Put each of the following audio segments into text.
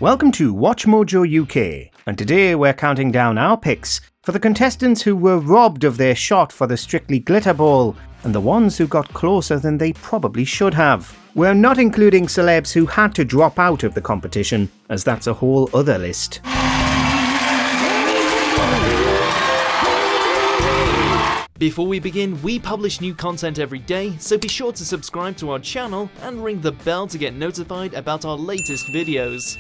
Welcome to WatchMojoUK, and today we're counting down our picks for the contestants who were robbed of their shot for the Strictly Glitter Ball, and the ones who got closer than they probably should have. We're not including celebs who had to drop out of the competition, as that's a whole other list. Before we begin, we publish new content every day, so be sure to subscribe to our channel and ring the bell to get notified about our latest videos.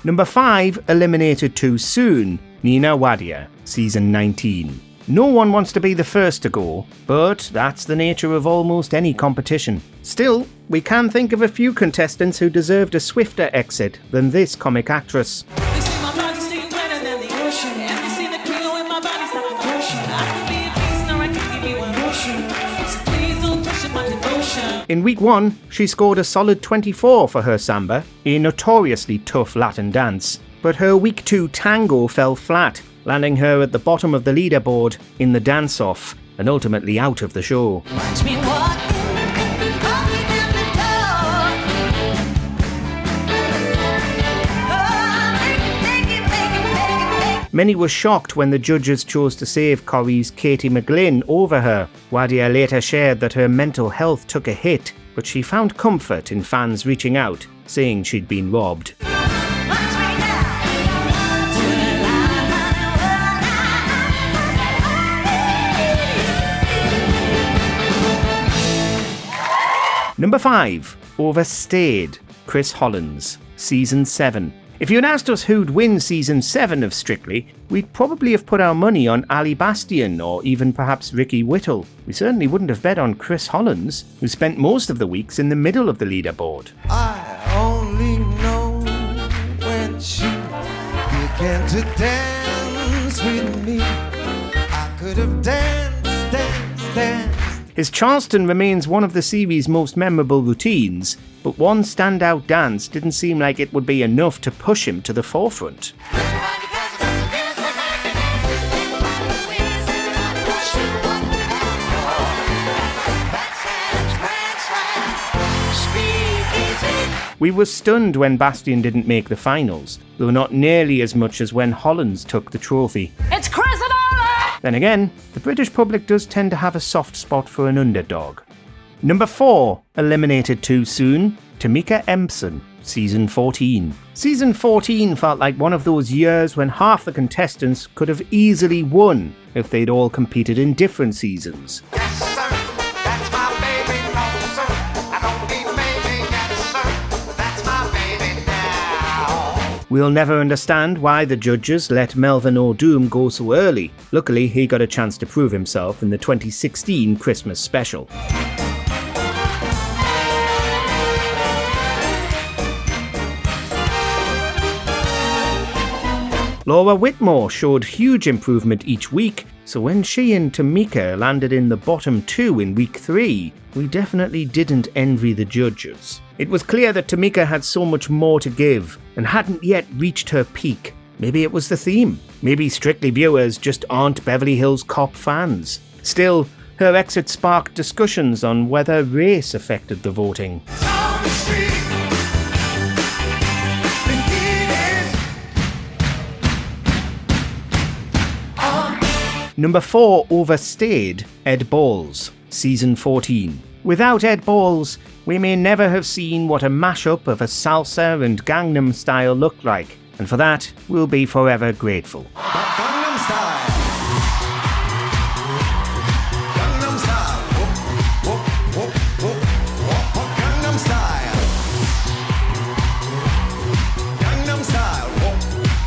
Number 5, eliminated too soon, Nina Wadia, season 19. No one wants to be the first to go, but that's the nature of almost any competition. Still, we can think of a few contestants who deserved a swifter exit than this comic actress. In week 1, she scored a solid 24 for her samba, a notoriously tough Latin dance, but her week 2 tango fell flat, landing her at the bottom of the leaderboard in the dance-off, and ultimately out of the show. Many were shocked when the judges chose to save Corrie's Katie McGlynn over her. Wadia later shared that her mental health took a hit, but she found comfort in fans reaching out, saying she'd been robbed. Number 5, Overstayed, Chris Hollins, season 7. If you'd asked us who'd win season 7 of Strictly, we'd probably have put our money on Ali Bastion or even perhaps Ricky Whittle. We certainly wouldn't have bet on Chris Hollins, who spent most of the weeks in the middle of the leaderboard. I only know when she began to dance with me. I could have danced. His Charleston remains one of the series' most memorable routines, but one standout dance didn't seem like it would be enough to push him to the forefront. We were stunned when Bastion didn't make the finals, though not nearly as much as when Hollins took the trophy. It's Chris and Ola! Then again, the British public does tend to have a soft spot for an underdog. Number 4, eliminated too soon, Tameka Empson, season 14. Season 14 felt like one of those years when half the contestants could have easily won if they'd all competed in different seasons. Yes, sir. That's my baby. No, sir. I don't need a baby. Yes, sir. That's my baby now. We'll never understand why the judges let Melvin O'Doom go so early. Luckily, he got a chance to prove himself in the 2016 Christmas special. Laura Whitmore showed huge improvement each week, so when she and Tameka landed in the bottom 2 in week 3, we definitely didn't envy the judges. It was clear that Tameka had so much more to give and hadn't yet reached her peak. Maybe it was the theme. Maybe Strictly viewers just aren't Beverly Hills Cop fans. Still, her exit sparked discussions on whether race affected the voting. Number 4, Overstayed, Ed Balls, season 14. Without Ed Balls, we may never have seen what a mashup of a salsa and Gangnam Style looked like, and for that, we'll be forever grateful. Gangnam Style. Gangnam Style. Whoop, whoop, whoop, whoop, whoop. Gangnam Style. Gangnam Style. Whoop,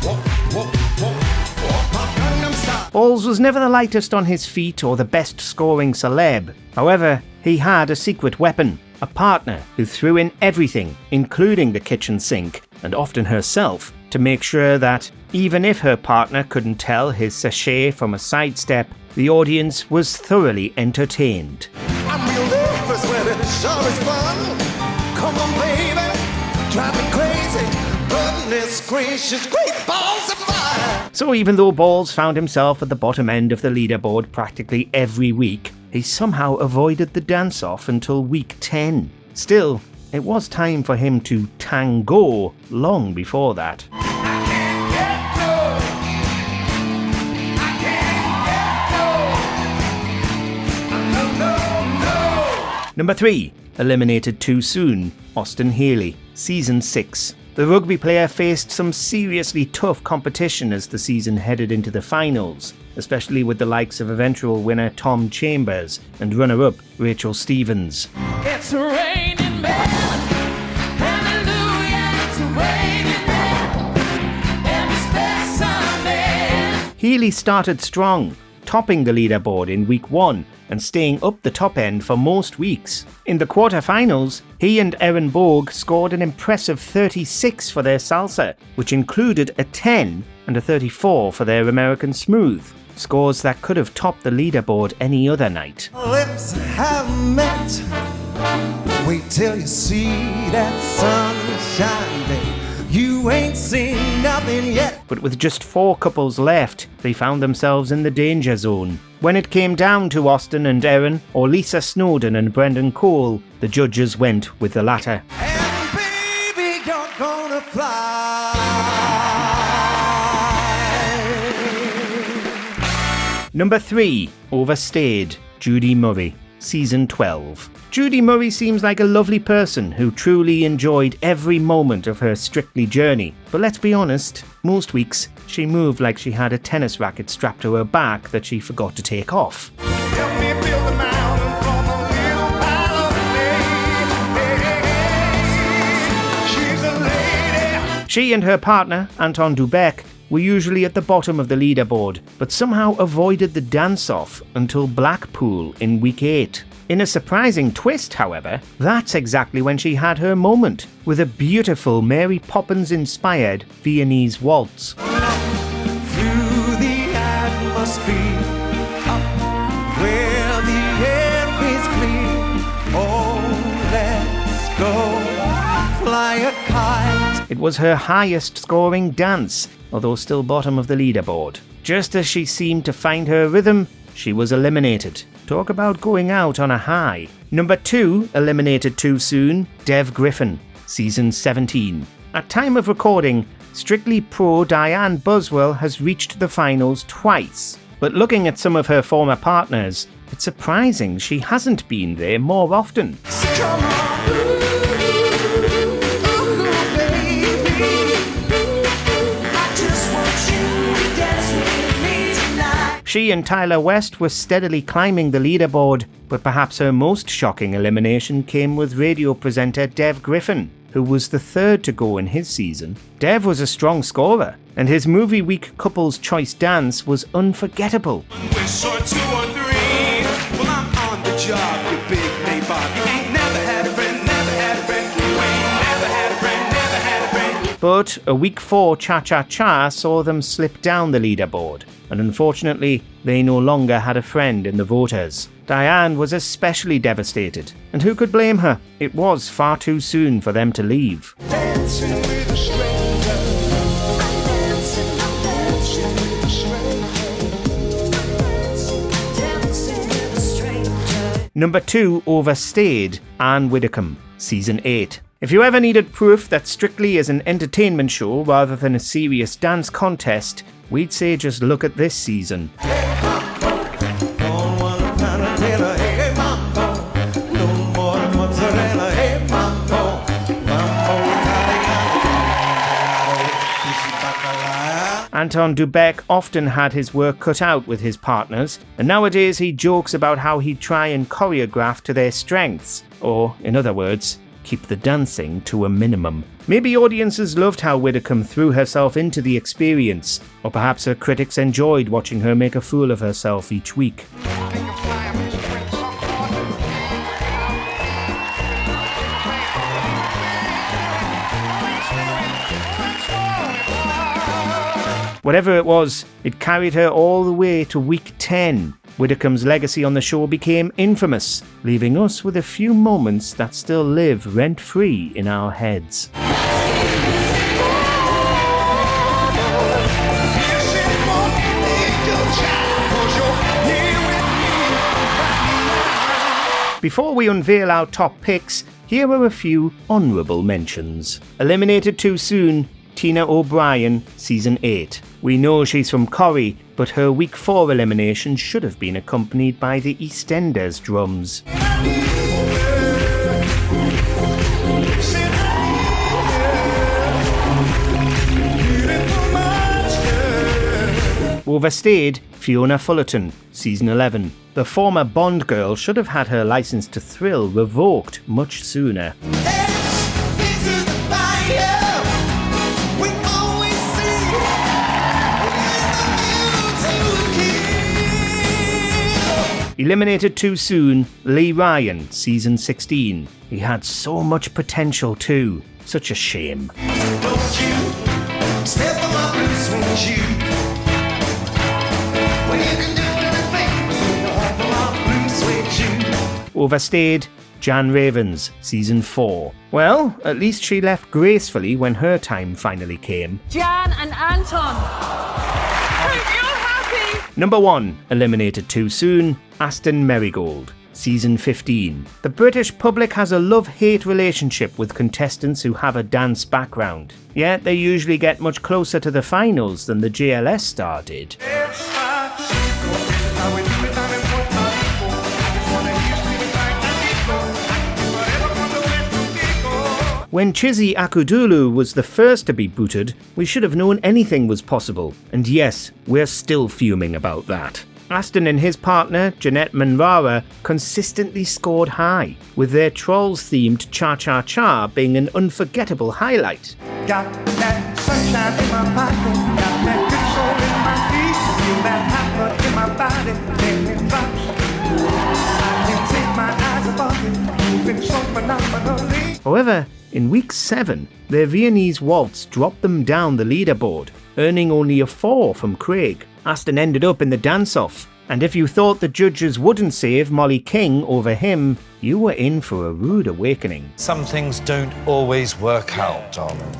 whoop, whoop, whoop, whoop. Gangnam Style. Balls was never the lightest on his feet or the best scoring celeb. However, he had a secret weapon, a partner who threw in everything, including the kitchen sink, and often herself, to make sure that, even if her partner couldn't tell his sachet from a sidestep, the audience was thoroughly entertained. I'm real nervous when it sure is fun. Come on, baby, drive me crazy. Goodness gracious, great balls of fire. So even though Balls found himself at the bottom end of the leaderboard practically every week, he somehow avoided the dance-off until week 10. Still, it was time for him to tango long before that. Number 3, eliminated too soon, Aston Haley, Season 6. The rugby player faced some seriously tough competition as the season headed into the finals, especially with the likes of eventual winner Tom Chambers and runner-up Rachel Stevens. It's raining men. Hallelujah, it's raining men. Every special man. Healy started strong, topping the leaderboard in week 1 and staying up the top end for most weeks. In the quarterfinals, he and Erin Bogue scored an impressive 36 for their salsa, which included a 10 and a 34 for their American smooth, scores that could have topped the leaderboard any other night. Lips have met. Wait till you see that sunshine day. You ain't seen nothing yet. But with just 4 couples left, they found themselves in the danger zone. When it came down to Aston and Erin, or Lisa Snowdon and Brendan Cole, the judges went with the latter. And baby, you're gonna fly. Number 3, Overstayed, Judy Murray, Season 12. Judy Murray seems like a lovely person who truly enjoyed every moment of her Strictly journey. But let's be honest, most weeks she moved like she had a tennis racket strapped to her back that she forgot to take off. Help me build a mountain from a little pile of clay. She's a lady. She and her partner, Anton Dubek, were usually at the bottom of the leaderboard, but somehow avoided the dance-off until Blackpool in week 8. In a surprising twist, however, that's exactly when she had her moment, with a beautiful Mary Poppins-inspired Viennese waltz. Through the atmosphere, up where the air is clear. Oh, let's go fly a kite. It was her highest scoring dance, although still bottom of the leaderboard. Just as she seemed to find her rhythm, she was eliminated. Talk about going out on a high. Number 2, eliminated too soon, Dev Griffin, Season 17. At time of recording, Strictly Pro Diane Buswell has reached the finals twice. But looking at some of her former partners, it's surprising she hasn't been there more often. Come on, ooh, baby. I just want you to dance with me tonight. She and Tyler West were steadily climbing the leaderboard, but perhaps her most shocking elimination came with radio presenter Dev Griffin, who was the 3rd to go in his season. Dev was a strong scorer, and his movie week couple's choice dance was unforgettable. We're short 2 or 3. Well, I'm on the job, you big nabob. You ain't never had a friend, never had a friend. You ain't never had a friend, never had a friend. But a week 4 cha-cha-cha saw them slip down the leaderboard, and unfortunately, they no longer had a friend in the voters. Diane was especially devastated, and who could blame her? It was far too soon for them to leave. Dancing with a stranger. I'm dancing with a stranger. Number 2, Overstayed, Anne Widdecombe, Season 8. If you ever needed proof that Strictly is an entertainment show rather than a serious dance contest, we'd say just look at this season. Anton Dubek often had his work cut out with his partners, and nowadays he jokes about how he'd try and choreograph to their strengths, or, in other words, keep the dancing to a minimum. Maybe audiences loved how Widdecombe threw herself into the experience, or perhaps her critics enjoyed watching her make a fool of herself each week. Whatever it was, it carried her all the way to week 10. Widdecombe's legacy on the show became infamous, leaving us with a few moments that still live rent-free in our heads. Before we unveil our top picks, Here are a few honourable mentions. Eliminated too soon, Tina O'Brien, Season 8. We know she's from Corrie, but her Week 4 elimination should have been accompanied by the EastEnders drums. Overstayed, Fiona Fullerton, Season 11. The former Bond girl should have had her licence to thrill revoked much sooner. Eliminated too soon, Lee Ryan, Season 16. He had so much potential too. Such a shame. Don't you step on my blue suede shoe. When you can do anything off of my blue suede shoe. Overstayed, Jan Ravens, Season 4. Well, at least she left gracefully when her time finally came. Jan and Anton. Hope you're happy. Number 1, eliminated too soon, Aston Marigold, Season 15. The British public has a love-hate relationship with contestants who have a dance background, yet they usually get much closer to the finals than the JLS star did. When Chizzy Akudulu was the first to be booted, we should have known anything was possible, and yes, we're still fuming about that. Aston and his partner, Jeanette Manrara, consistently scored high, with their Trolls-themed Cha-Cha-Cha being an unforgettable highlight. Got that sunshine in my pocket, got that good soul in my feet, feel that hot blood in my body, make me drop. I can't take my eyes above it, moving so phenomenally. However, in Week 7, their Viennese waltz dropped them down the leaderboard, earning only a 4 from Craig. Aston ended up in the dance-off, and if you thought the judges wouldn't save Molly King over him, you were in for a rude awakening. Some things don't always work out, darling.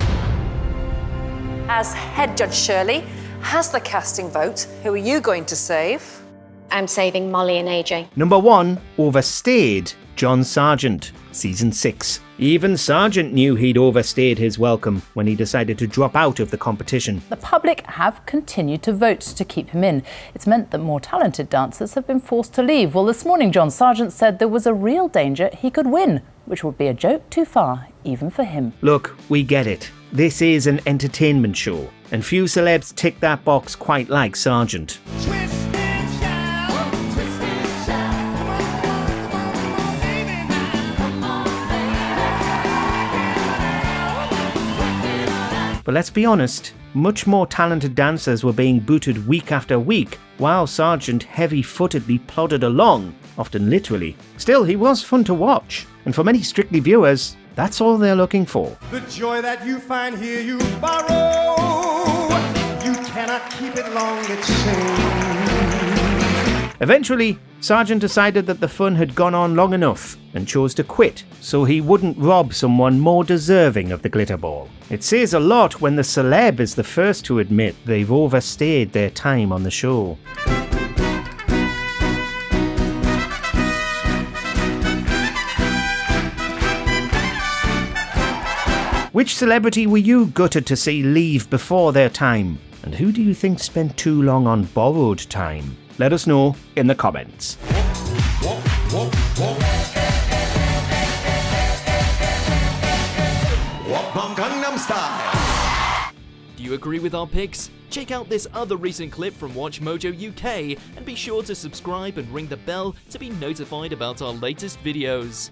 As head judge Shirley has the casting vote, who are you going to save? I'm saving Molly and AJ. Number 1, Overstayed, John Sargent, Season 6. Even Sargent knew he'd overstayed his welcome when he decided to drop out of the competition. The public have continued to vote to keep him in. It's meant that more talented dancers have been forced to leave. Well, this morning John Sargent said there was a real danger he could win, which would be a joke too far, even for him. Look, we get it. This is an entertainment show, and few celebs tick that box quite like Sargent. But let's be honest, much more talented dancers were being booted week after week, while Sargent heavy-footedly plodded along, often literally. Still, he was fun to watch, and for many Strictly viewers, that's all they're looking for. The joy that you find here you borrow, you cannot keep it long, it seems. Eventually, Sargent decided that the fun had gone on long enough and chose to quit so he wouldn't rob someone more deserving of the glitter ball. It says a lot when the celeb is the first to admit they've overstayed their time on the show. Which celebrity were you gutted to see leave before their time? And who do you think spent too long on borrowed time? Let us know in the comments. Gangnam Style. Do you agree with our picks? Check out this other recent clip from WatchMojoUK and be sure to subscribe and ring the bell to be notified about our latest videos.